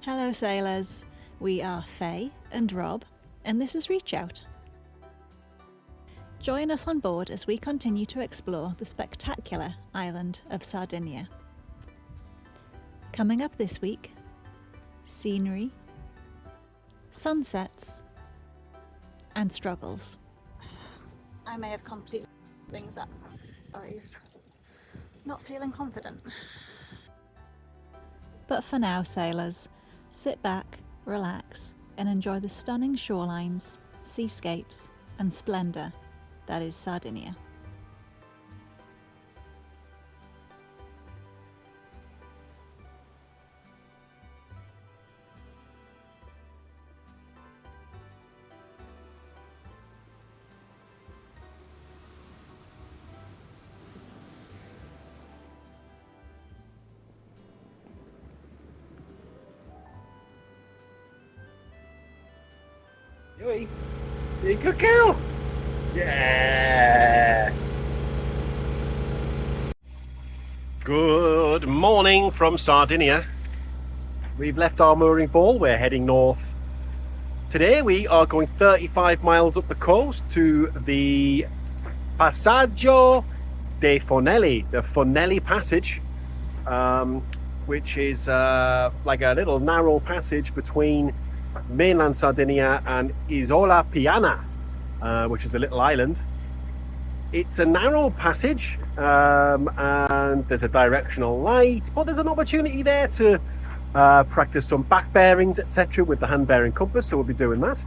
Hello sailors, we are Faye and Rob, and this is Reach Out. Join us on board as we continue to explore the spectacular island of Sardinia. Coming up this week, scenery, sunsets, and struggles. I may have completely things up, guys. Not feeling confident. But for now, sailors, sit back, relax, and enjoy the stunning shorelines, seascapes, and splendour that is Sardinia. Yui, you a good girl? Yeah! Good morning from Sardinia. We've left our mooring ball, we're heading north. Today we are going 35 miles up the coast to the Passaggio dei Fornelli, the Fornelli Passage, which is like a little narrow passage between mainland Sardinia and Isola Piana, which is a little island. It's a narrow passage and there's a directional light, but there's an opportunity there to practice some back bearings, etc. with the hand bearing compass, so we'll be doing that.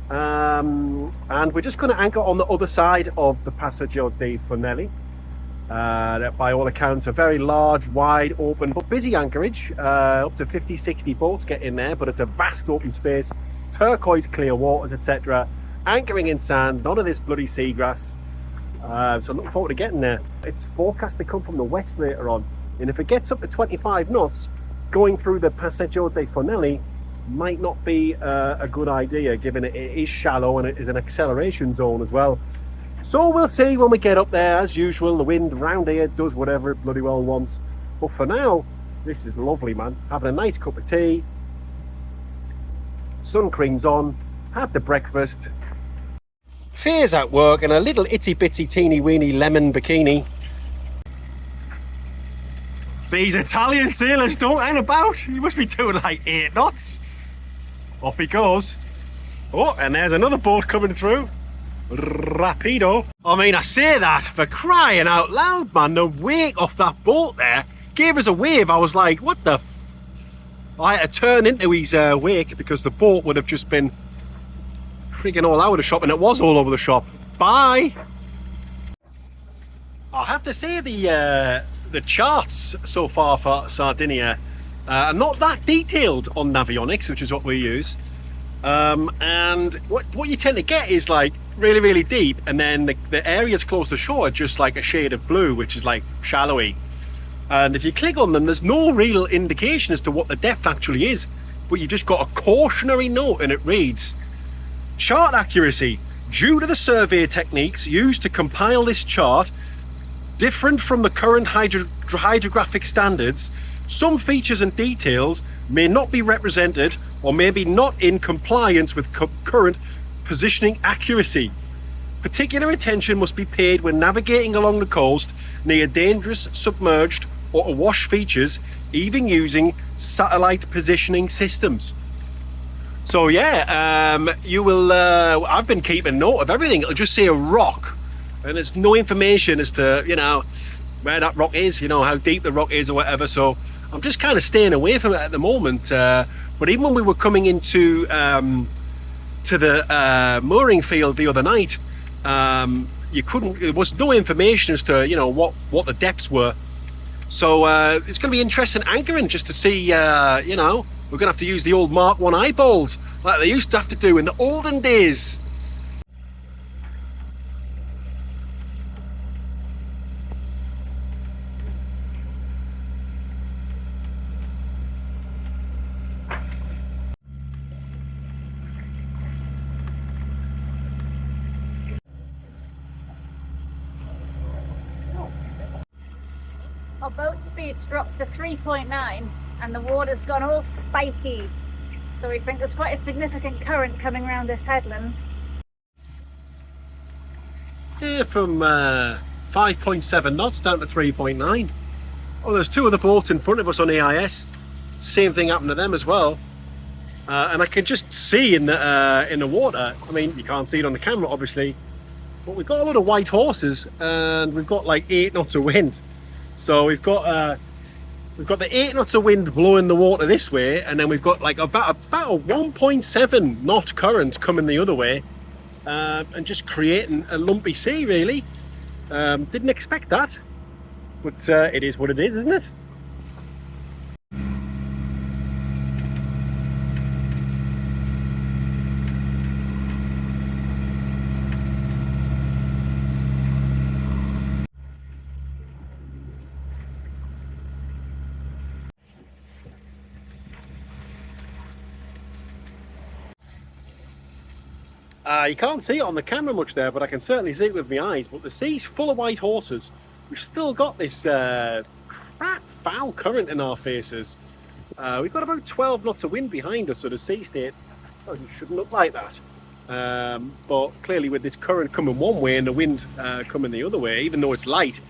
And we're just going to anchor on the other side of the Passaggio dei Fornelli. By all accounts, a very large, wide, open, but busy anchorage. Up to 50-60 boats get in there, but it's a vast open space, turquoise clear waters, etc. Anchoring in sand, none of this bloody seagrass. So I'm looking forward to getting there. It's forecast to come from the west later on, and if it gets up to 25 knots, going through the Passaggio dei Fornelli might not be a good idea, given it is shallow and it is an acceleration zone as well. So we'll see when we get up there. As usual, the wind around here does whatever it bloody well wants. But for now, this is lovely, man. Having a nice cup of tea, sun cream's on, had the breakfast. Faye's at work in a little itty bitty teeny weeny lemon bikini. These Italian sailors don't hang about. You must be doing like 8 knots. Off he goes. Oh, and there's another boat coming through. Rapido. I mean, I say that for crying out loud, man. The wake off that boat there gave us a wave. I was like, what the f... I had to turn into his wake because the boat would have just been freaking all over the shop, and it was all over the shop. Bye. I have to say the charts so far for Sardinia are not that detailed on Navionics, which is what we use. And what you tend to get is like really deep, and then the areas close to shore are just like a shade of blue, which is like shallowy. And if you click on them, there's no real indication as to what the depth actually is, but you just got a cautionary note, and it reads, chart accuracy due to the survey techniques used to compile this chart different from the current hydrographic standards. Some features and details may not be represented or may be not in compliance with current positioning accuracy. Particular attention must be paid when navigating along the coast near dangerous submerged or awash features, even using satellite positioning systems. So yeah, you will. I've been keeping note of everything. It'll just say a rock, and there's no information as to, you know, where that rock is, you know, how deep the rock is or whatever. So I'm just kind of staying away from it at the moment. But even when we were coming into to the mooring field the other night, you couldn't. There was no information as to, you know, what the depths were. So it's going to be interesting anchoring just to see. You know, we're going to have to use the old Mark 1 eyeballs like they used to have to do in the olden days. Our boat speed's dropped to 3.9 and the water's gone all spiky. So we think there's quite a significant current coming around this headland. Yeah, from 5.7 knots down to 3.9. Oh, there's two other boats in front of us on AIS. Same thing happened to them as well. And I can just see in the water. I mean, you can't see it on the camera, obviously, but we've got a lot of white horses, and we've got like 8 knots of wind. So we've got the 8 knots of wind blowing the water this way, and then we've got like about a 1.7 knot current coming the other way, and just creating a lumpy sea, really. Didn't expect that, but it is what it is, isn't it? You can't see it on the camera much there, but I can certainly see it with my eyes. But the sea's full of white horses. We've still got this crap foul current in our faces. We've got about 12 knots of wind behind us, so the sea state it shouldn't look like that. But clearly with this current coming one way and the wind coming the other way, even though it's light,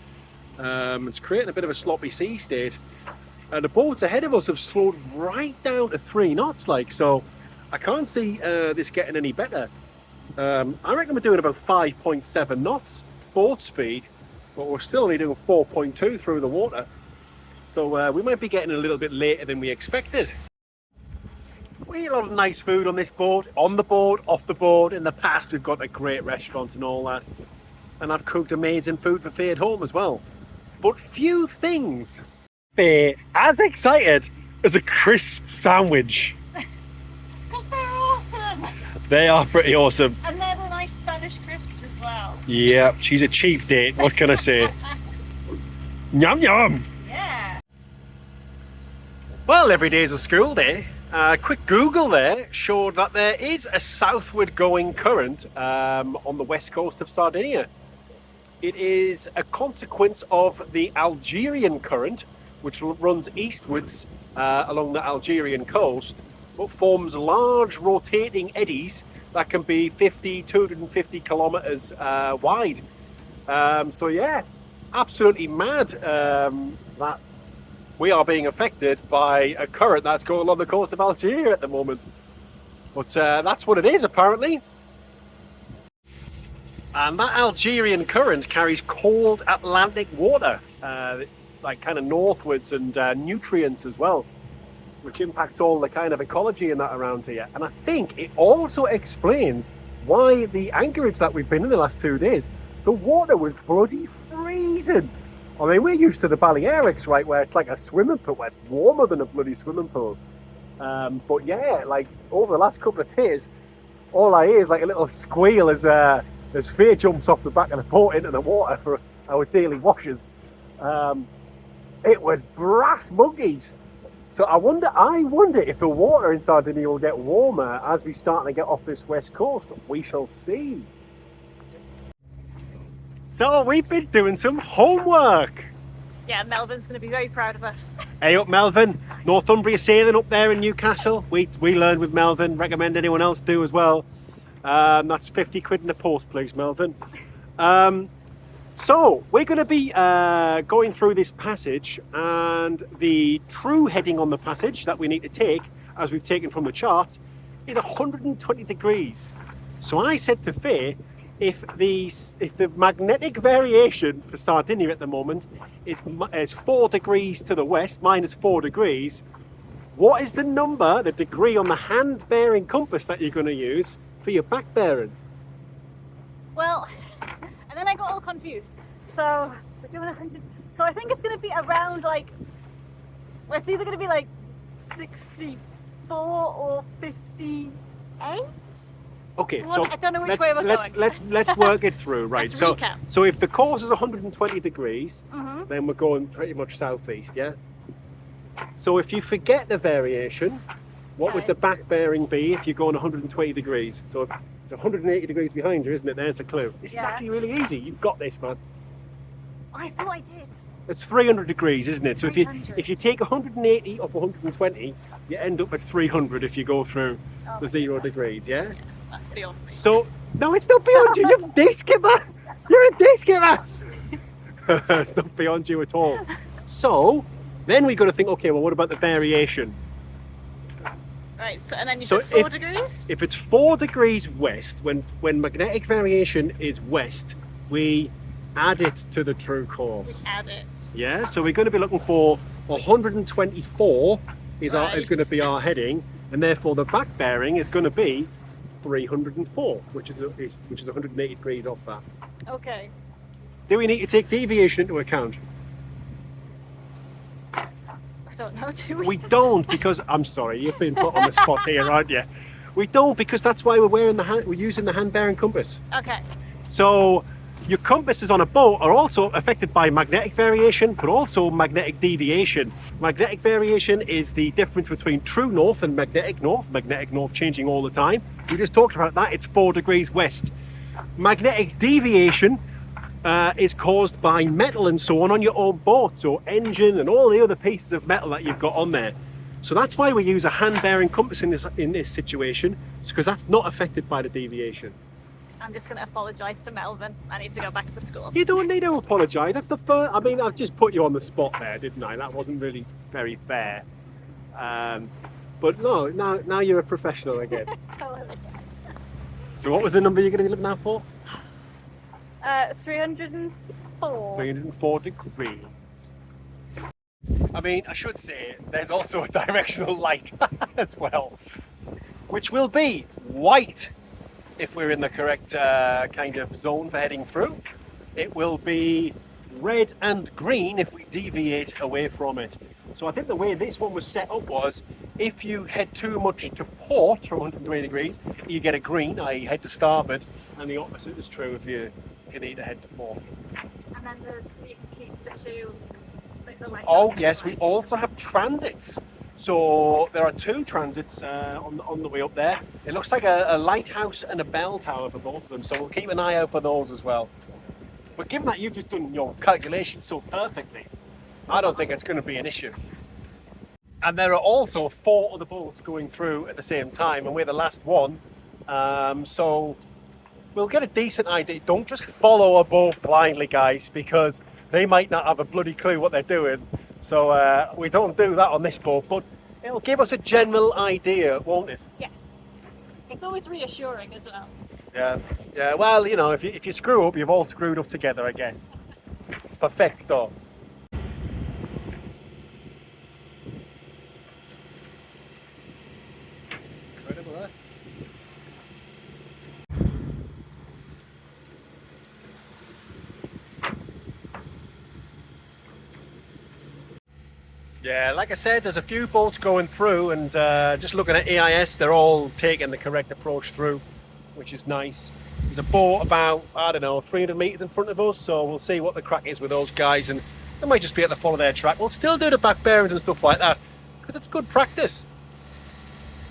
it's creating a bit of a sloppy sea state. The boats ahead of us have slowed right down to 3 knots, so I can't see this getting any better. I reckon we're doing about 5.7 knots boat speed, but we're still only doing 4.2 through the water. So we might be getting a little bit later than we expected. We eat a lot of nice food on this boat, on the boat, off the boat. In the past we've got a great restaurants and all that. And I've cooked amazing food for Faye at home as well. But few things Faye as excited as a crisp sandwich. Because they're awesome! They are pretty awesome. And they're the nice Spanish crisps as well. Yeah, she's a cheap date, what can I say? Yum yum! Yeah! Well, every day is a school day. A quick Google there showed that there is a southward going current on the west coast of Sardinia. It is a consequence of the Algerian current, which runs eastwards along the Algerian coast, but forms large rotating eddies that can be 250 kilometers wide. So yeah, absolutely mad that we are being affected by a current that's going along the coast of Algeria at the moment. But that's what it is, apparently. And that Algerian current carries cold Atlantic water, like kind of northwards, and nutrients as well, which impacts all the kind of ecology in that around here. And I think it also explains why the anchorage that we've been in the last 2 days, the water was bloody freezing. I mean, we're used to the Balearics, right, where it's like a swimming pool, where it's warmer than a bloody swimming pool. But yeah, like over the last couple of days, all I hear is like a little squeal as Faye jumps off the back of the boat into the water for our daily washes. It was brass monkeys. So I wonder if the water in Sardinia will get warmer as we start to get off this west coast. We shall see. So we've been doing some homework. Yeah, Melvin's going to be very proud of us. Hey up Melvin, Northumbria sailing up there in Newcastle. We learned with Melvin, recommend anyone else do as well. That's 50 quid in the post, please, Melvin. So we're going to be going through this passage, and the true heading on the passage that we need to take, as we've taken from the chart, is 120 degrees. So I said to Faye, if the magnetic variation for Sardinia at the moment is 4 degrees to the west, minus 4 degrees, what is the number, the degree on the hand bearing compass that you're going to use for your back bearing? Well, and then I got all confused. So we're doing 100. So I think it's going to be around well, it's either going to be like 64 or 58. Okay, Well, so I don't know which way we're going. Let's work it through, right? Let's recap. So if the course is 120 degrees, then we're going pretty much southeast, yeah? So if you forget the variation, what would the back bearing be if you're going 120 degrees? So if it's 180 degrees behind you, isn't it? There's the clue. This is actually really easy. You've got this, man. I thought I did. It's 300 degrees, isn't it? So if 300. you take 180 off 120, you end up at 300 if you go through Oh the my 0 goodness. degrees, yeah? That's beyond me. So, no, it's not beyond you. You're a day skipper. You're a day skipper. It's not beyond you at all. So, then we got to think, okay, well, what about the variation? Right, so and then you So said 4 degrees? If it's 4 degrees west, when magnetic variation is west, we add it to the true course. Add it. Yeah, so we're going to be looking for 124 is Right. going to be our heading, and therefore the back bearing is going to be 304, which is 180 degrees off that. Okay. Do we need to take deviation into account? I don't know, do we? We don't, because I'm sorry, you've been put on the spot here, aren't you? We don't, because that's why we're using the hand bearing compass. Okay. So your compasses on a boat are also affected by magnetic variation, but also magnetic deviation. Magnetic variation is the difference between true north and magnetic north changing all the time. We just talked about that, it's 4 degrees west. Magnetic deviation is caused by metal and so on your own boat, so engine and all the other pieces of metal that you've got on there. So that's why we use a hand bearing compass in this situation, because that's not affected by the deviation. I'm just going to apologise to Melvin. I need to go back to school. You don't need to apologise. That's the first. I mean, I've just put you on the spot there, didn't I? That wasn't really very fair. But no, now you're a professional again. Totally. So what was the number you're going to be looking out for? 304. 304 degrees. I mean, I should say there's also a directional light as well, which will be white if we're in the correct kind of zone for heading through. It will be red and green if we deviate away from it. So I think the way this one was set up was, if you head too much to port from 120 degrees, you get a green, i.e. head to starboard, and the opposite is true if you need to head to port. And then you can keep the two. Like the lighthouse Oh yes, and we also have transits. So there are 2 transits on the way up there. It looks like a lighthouse and a bell tower for both of them, so we'll keep an eye out for those as well. But given that you've just done your calculations so perfectly, I don't think it's going to be an issue. And there are also 4 other boats going through at the same time, and we're the last one. So we'll get a decent idea. Don't just follow a boat blindly, guys, because they might not have a bloody clue what they're doing. So we don't do that on this boat, but it'll give us a general idea, won't it? Yes. It's always reassuring as well. Yeah. Well, you know, if you screw up, you've all screwed up together, I guess. Perfecto. Right over there. Yeah, like I said, there's a few boats going through, and just looking at AIS, they're all taking the correct approach through, which is nice. There's a boat about, I don't know, 300 metres in front of us, so we'll see what the crack is with those guys, and they might just be able to follow their track. We'll still do the back bearings and stuff like that, because it's good practice.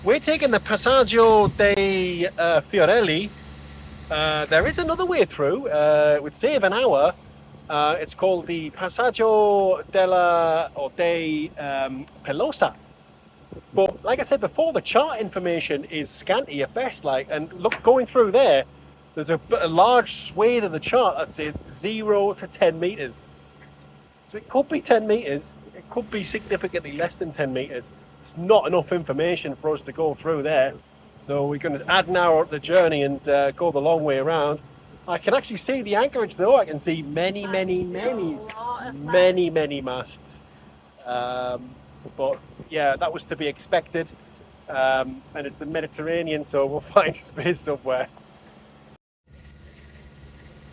We're taking the Passaggio dei Fornelli. There is another way through, it would save an hour. It's called the Passaggio Della Pelosa. But like I said before, the chart information is scanty at best. And look, going through there's a large swathe of the chart that says 0 to 10 meters. So it could be 10 meters. It could be significantly less than 10 meters. It's not enough information for us to go through there. So we're going to add an hour up the journey and go the long way around. I can actually see the anchorage though. I can see many masts. But yeah, that was to be expected. And it's the Mediterranean, so we'll find space somewhere.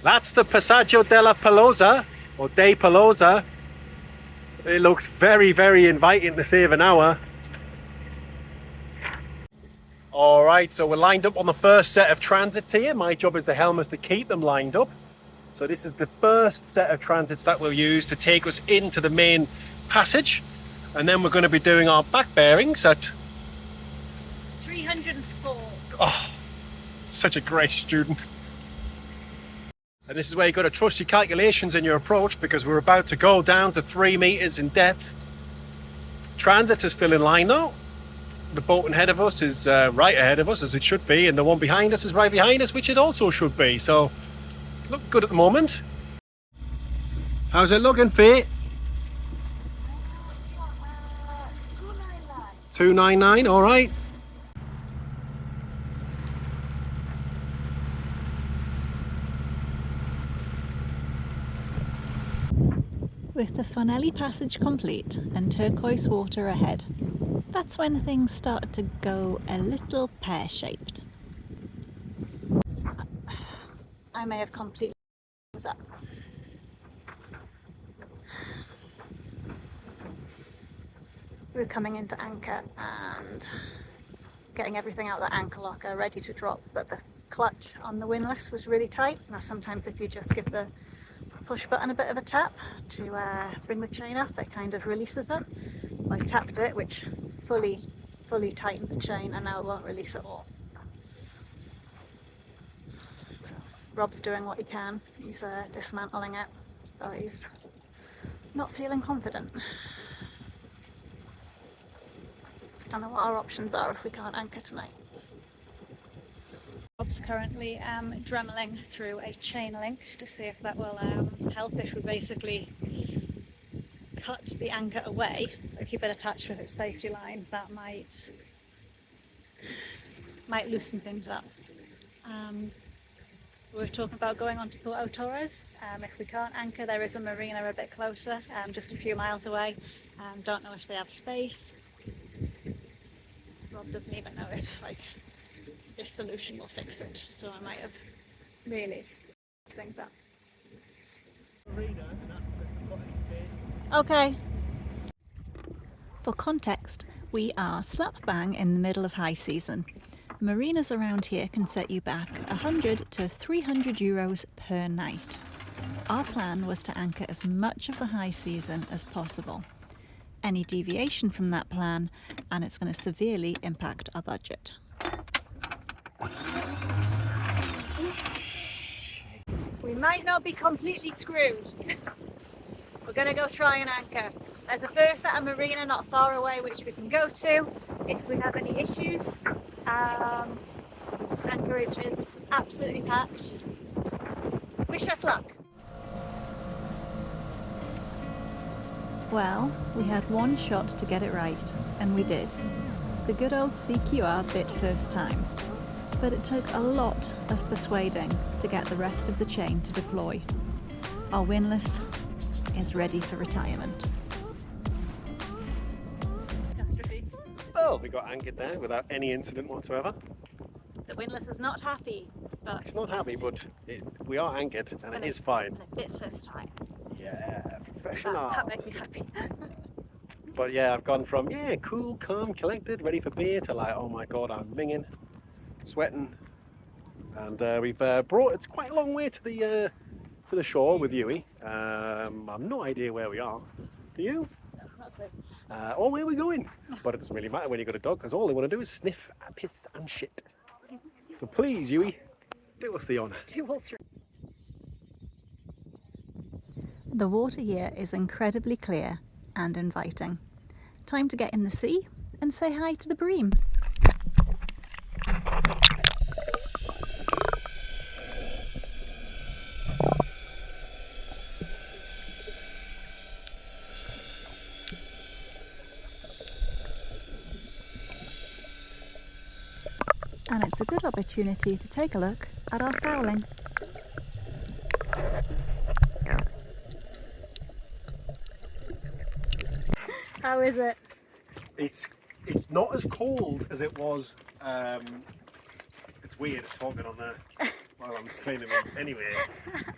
That's the Passaggio della Pelosa, or dei Pelosa. It looks very, very inviting to save an hour. All right, so we're lined up on the first set of transits here. My job as the helm is to keep them lined up. So this is the first set of transits that we'll use to take us into the main passage. And then we're going to be doing our back bearings at 304. Oh, such a great student. And this is where you've got to trust your calculations in your approach, because we're about to go down to 3 meters in depth. Transits are still in line now. The boat ahead of us is right ahead of us, as it should be, and the one behind us is right behind us, which it also should be. So, look good at the moment. How's it looking, Faye? 299, all right. With the Fornelli Passage complete and turquoise water ahead, that's when things start to go a little pear-shaped. I may have completely was up. We were coming into anchor and getting everything out of the anchor locker ready to drop, but the clutch on the windlass was really tight. Now sometimes if you just give the push button a bit of a tap to bring the chain up, it kind of releases it. I tapped it, which fully tightened the chain, and now it won't release at all. So Rob's doing what he can. He's dismantling it, though he's not feeling confident. Don't know what our options are if we can't anchor tonight. Rob's currently dremeling through a chain link to see if that will help. If we basically cut the anchor away, keep it attached with its safety line, that might loosen things up. We're talking about going on to Puerto Torres. If we can't anchor, there is a marina a bit closer, just a few miles away. Don't know if they have space. Rob doesn't even know if this solution will fix it, so I might have really things up. Okay. For context, we are slap bang in the middle of high season. Marinas around here can set you back 100 to 300 euros per night. Our plan was to anchor as much of the high season as possible. Any deviation from that plan, and it's going to severely impact our budget. We might not be completely screwed. We're going to go try and anchor. There's a berth at a marina not far away which we can go to if we have any issues. Anchorage is absolutely packed. Wish us luck. Well, we had one shot to get it right, and we did. The good old CQR bit first time. But it took a lot of persuading to get the rest of the chain to deploy. Our windlass is ready for retirement. Catastrophe. Well, we got anchored there without any incident whatsoever. The windlass is not happy, but... It's not happy, but we are anchored, and it is fine. A bit first time. Yeah, professional. That made me happy. But yeah, I've gone from, cool, calm, collected, ready for beer, to like, oh my god, I'm minging, sweating. And we've brought, it's quite a long way to the shore with Yui. I've no idea where we are. Do you? No, not clear. Or where we're going. But it doesn't really matter when you've got a dog, because all they want to do is sniff, piss and shit. So please, Yui, do us the honour. 2 or 3. The water here is incredibly clear and inviting. Time to get in the sea and say hi to the bream. And it's a good opportunity to take a look at our fouling. How is it? It's not as cold as it was. It's weird talking on there while I'm cleaning it. Anyway,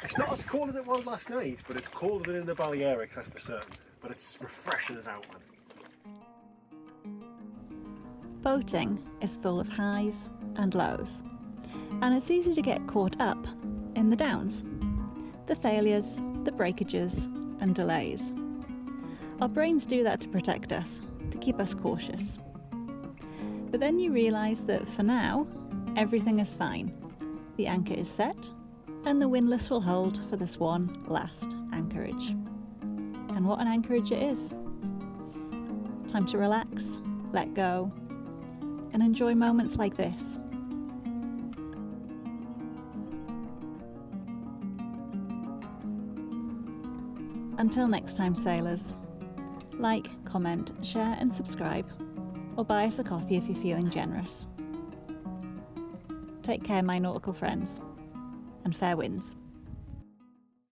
it's not as cold as it was last night, but it's colder than in the Balearics, that's for certain. But it's refreshing as out, man. Boating is full of highs and lows, and it's easy to get caught up in the downs, the failures, the breakages and delays. Our brains do that to protect us, to keep us cautious. But then you realise that for now, everything is fine. The anchor is set, And the windlass will hold for this one last anchorage. And what an anchorage it is. Time to relax, let go, and enjoy moments like this. Until next time, sailors, like, comment, share and subscribe, or buy us a coffee if you're feeling generous. Take care, my nautical friends, and fair winds.